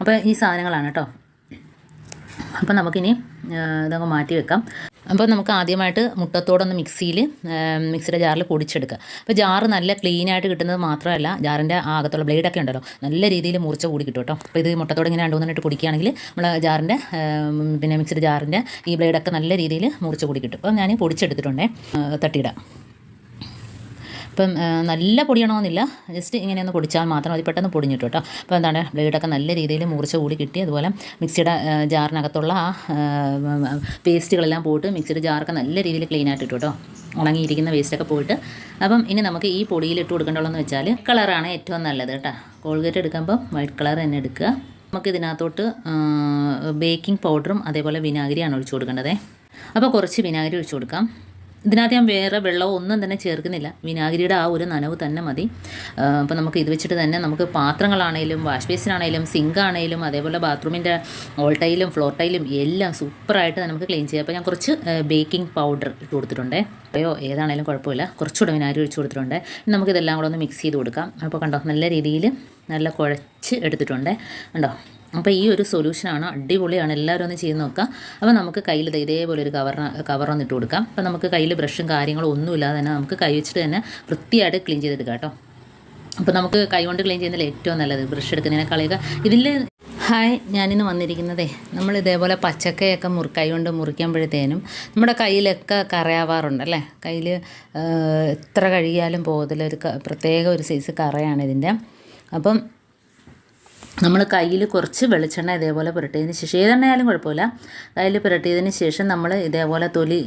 അപ്പോൾ ഈ സാധനങ്ങളാണ് കേട്ടോ. അപ്പോൾ നമുക്കിനി ഇതങ്ങ് മാറ്റി വെക്കാം. അപ്പോൾ നമുക്ക് ആദ്യമായിട്ട് മുട്ടത്തോടൊന്ന് മിക്സിയുടെ ജാറിൽ പൊടിച്ചെടുക്കുക. അപ്പോൾ ജാറ് നല്ല ക്ലീനായിട്ട് കിട്ടുന്നത് മാത്രമല്ല, ജാറിൻ്റെ അകത്തുള്ള ബ്ലേഡൊക്കെ ഉണ്ടല്ലോ നല്ല രീതിയിൽ മൂർച്ച കൂടി കിട്ടും കേട്ടോ. അപ്പോൾ ഇത് മുട്ടത്തോട് ഇങ്ങനെ 2-3 പൊടിക്കുകയാണെങ്കിൽ നമ്മൾ ജാറിൻ്റെ മിക്സിയുടെ ജാറിൻ്റെ ഈ ബ്ലേഡൊക്കെ നല്ല രീതിയിൽ മൂർച്ച കൂടി കിട്ടും. അപ്പോൾ ഞാൻ പൊടിച്ചെടുത്തിട്ടുണ്ടേ, തട്ടിയിടാം. ഇപ്പം നല്ല പൊടിയണമെന്നില്ല, ജസ്റ്റ് ഇങ്ങനെയൊന്ന് പൊടിച്ചാൽ മാത്രം മതി, പെട്ടെന്ന് പൊടിഞ്ഞിട്ടു കേട്ടോ. അപ്പോൾ എന്താണ് ബ്ലേഡൊക്കെ നല്ല രീതിയിൽ മൂർച്ച കൂടി കിട്ടി. അതുപോലെ മിക്സിയുടെ ജാറിനകത്തുള്ള ആ വേസ്റ്റുകളെല്ലാം പോയിട്ട് മിക്സിയുടെ ജാറൊക്കെ നല്ല രീതിയിൽ ക്ലീൻ ആയിട്ട് ഇട്ടു കേട്ടോ, ഉണങ്ങിയിരിക്കുന്ന വേസ്റ്റൊക്കെ പോയിട്ട്. അപ്പം ഇനി നമുക്ക് ഈ പൊടിയിൽ ഇട്ട് കൊടുക്കേണ്ടതെന്ന് വെച്ചാൽ കളറാണ് ഏറ്റവും നല്ലത് കേട്ടോ. കോൾഗേറ്റ് എടുക്കുമ്പോൾ വൈറ്റ് കളർ തന്നെ എടുക്കുക. നമുക്ക് ഇതിനകത്തോട്ട് ബേക്കിംഗ് പൗഡറും അതേപോലെ വിനാഗിരിയാണ് ഒഴിച്ചു കൊടുക്കേണ്ടത്. അപ്പോൾ കുറച്ച് വിനാഗിരി ഒഴിച്ചു കൊടുക്കാം. ഇതിനകത്ത് ഞാൻ വേറെ വെള്ളമോ ഒന്നും തന്നെ ചേർക്കുന്നില്ല, വിനാഗിരിയുടെ ആ ഒരു നനവ് തന്നെ മതി. അപ്പോൾ നമുക്ക് ഇത് വെച്ചിട്ട് തന്നെ നമുക്ക് പാത്രങ്ങളാണേലും വാഷ് ബേസിനാണേലും സിങ്കാണേലും അതേപോലെ ബാത്റൂമിൻ്റെ ഓൾ ടൈലും ഫ്ലോർ ടൈലും എല്ലാം സൂപ്പറായിട്ട് നമുക്ക് ക്ലീൻ ചെയ്യാം. അപ്പോൾ ഞാൻ കുറച്ച് ബേക്കിംഗ് പൗഡർ ഇട്ട് കൊടുത്തിട്ടുണ്ടേ, ഏതാണേലും കുഴപ്പമില്ല. കുറച്ചുകൂടെ വിനാഗിരി ഒഴിച്ച് കൊടുത്തിട്ടുണ്ട്. ഇനി നമുക്കിതെല്ലാം കൂടെ ഒന്ന് മിക്സ് ചെയ്ത് കൊടുക്കാം. അപ്പോൾ കണ്ടോ നല്ല രീതിയിൽ നല്ല കുഴച്ച് എടുത്തിട്ടുണ്ട് കണ്ടോ. അപ്പോൾ ഈ ഒരു സൊല്യൂഷനാണ്, അടിപൊളിയാണ്, എല്ലാവരും ഒന്ന് ചെയ്ത് നോക്കുക. അപ്പോൾ നമുക്ക് കയ്യിൽ ഇതേപോലെ ഒരു കവറൊന്ന് ഇട്ട് കൊടുക്കാം. അപ്പോൾ നമുക്ക് കയ്യിൽ ബ്രഷും കാര്യങ്ങളും ഒന്നുമില്ലാതെ തന്നെ നമുക്ക് കൈ വെച്ചിട്ട് തന്നെ വൃത്തിയായിട്ട് ക്ലീൻ ചെയ്തെടുക്കാം കേട്ടോ. അപ്പോൾ നമുക്ക് കൈ കൊണ്ട് ക്ലീൻ ചെയ്യുന്നതിൽ ഏറ്റവും നല്ലത് ബ്രഷ് എടുക്കുന്നതിനേക്കാളൊക്കെ. ഇതിൽ ഞാനിന്ന് വന്നിരിക്കുന്നതേ, നമ്മൾ ഇതേപോലെ പച്ചക്കയൊക്കെ കൈ കൊണ്ട് മുറിക്കുമ്പോഴത്തേനും നമ്മുടെ കയ്യിലൊക്കെ കറയാവാറുണ്ടല്ലേ. കയ്യിൽ എത്ര കഴുകിയാലും പോകത്തില്ല, ഒരു പ്രത്യേക ഒരു സൈസ് കറയാണ് ഇതിൻ്റെ. അപ്പം നമ്മൾ കയ്യിൽ കുറച്ച് വെളിച്ചെണ്ണ ഇതേപോലെ പുരട്ടിയതിന് ശേഷം, ഏതെണ്ണയാലും കുഴപ്പമില്ല, കയ്യിൽ പുരട്ടിയതിന് ശേഷം നമ്മൾ ഇതേപോലെ തൊലി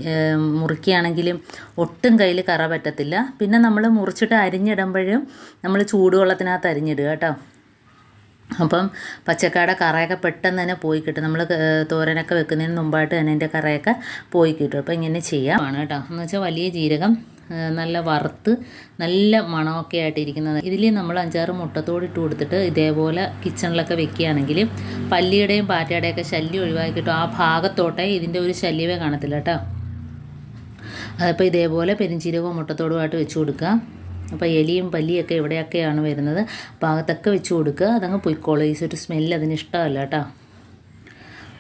മുറിക്കുകയാണെങ്കിലും ഒട്ടും കയ്യിൽ കറ പറ്റത്തില്ല. പിന്നെ നമ്മൾ മുറിച്ചിട്ട് അരിഞ്ഞിടുമ്പോഴും നമ്മൾ ചൂടുവെള്ളത്തിനകത്ത് അരിഞ്ഞിടുക കേട്ടോ. അപ്പം പച്ചക്കയുടെ കറയൊക്കെ പെട്ടെന്ന് തന്നെ പോയി കിട്ടും. നമ്മൾ തോരനൊക്കെ വെക്കുന്നതിന് മുമ്പായിട്ട് തന്നെ അതിൻ്റെ കറയൊക്കെ പോയി കിട്ടും. അപ്പോൾ ഇങ്ങനെ ചെയ്യാമാണ് കേട്ടോ. എന്ന് വെച്ചാൽ വലിയ ജീരകം നല്ല വറുത്ത് നല്ല മണമൊക്കെ ആയിട്ടിരിക്കുന്നത്. ഇതിൽ നമ്മൾ 5-6 മുട്ടത്തോട് ഇട്ട് കൊടുത്തിട്ട് ഇതേപോലെ കിച്ചണിലൊക്കെ വെക്കുകയാണെങ്കിൽ പല്ലിയുടെയും പാറ്റയുടെയൊക്കെ ശല്യം ഒഴിവാക്കി കിട്ടും. ആ ഭാഗത്തോട്ടെ ഇതിൻ്റെ ഒരു ശല്യമേ കാണത്തില്ല കേട്ടോ. അതിപ്പോൾ ഇതേപോലെ പെരിഞ്ചീരകവും മുട്ടത്തോടുമായിട്ട് വെച്ച് കൊടുക്കുക. അപ്പോൾ എലിയും പല്ലിയൊക്കെ ഇവിടെയൊക്കെയാണ് വരുന്നത്, ഭാഗത്തൊക്കെ വെച്ച് കൊടുക്കുക. അതങ്ങ് പൊയ്ക്കോളും. ഈ ഒരു സ്മെല്ല് അതിന് ഇഷ്ടമല്ല കേട്ടോ.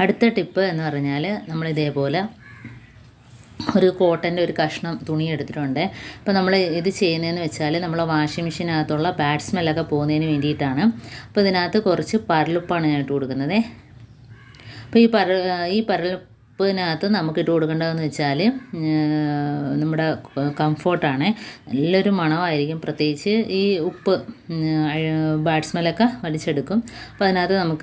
അടുത്ത ടിപ്പ് എന്ന് പറഞ്ഞാൽ നമ്മളിതേപോലെ ഒരു കോട്ടൻ്റെ ഒരു കഷ്ണം തുണി എടുത്തിട്ടുണ്ട്. അപ്പോൾ നമ്മൾ ഇത് ചെയ്യുന്നതെന്ന് വെച്ചാൽ നമ്മൾ വാഷിംഗ് മെഷീനകത്തുള്ള ബാഡ് സ്മെല്ലൊക്കെ പോകുന്നതിന് വേണ്ടിയിട്ടാണ്. അപ്പോൾ ഇതിനകത്ത് കുറച്ച് പരലുപ്പാണ് ഞാൻ ഇട്ട് കൊടുക്കുന്നത്. അപ്പോൾ ഈ പരലുപ്പിനകത്ത് നമുക്ക് ഇട്ട് കൊടുക്കേണ്ടതെന്ന് വെച്ചാൽ നമ്മുടെ കംഫോർട്ടാണ്. നല്ലൊരു മണമായിരിക്കും, പ്രത്യേകിച്ച് ഈ ഉപ്പ് ബാഡ് സ്മെല്ലൊക്കെ വലിച്ചെടുക്കും. അപ്പോൾ അതിനകത്ത് നമുക്ക്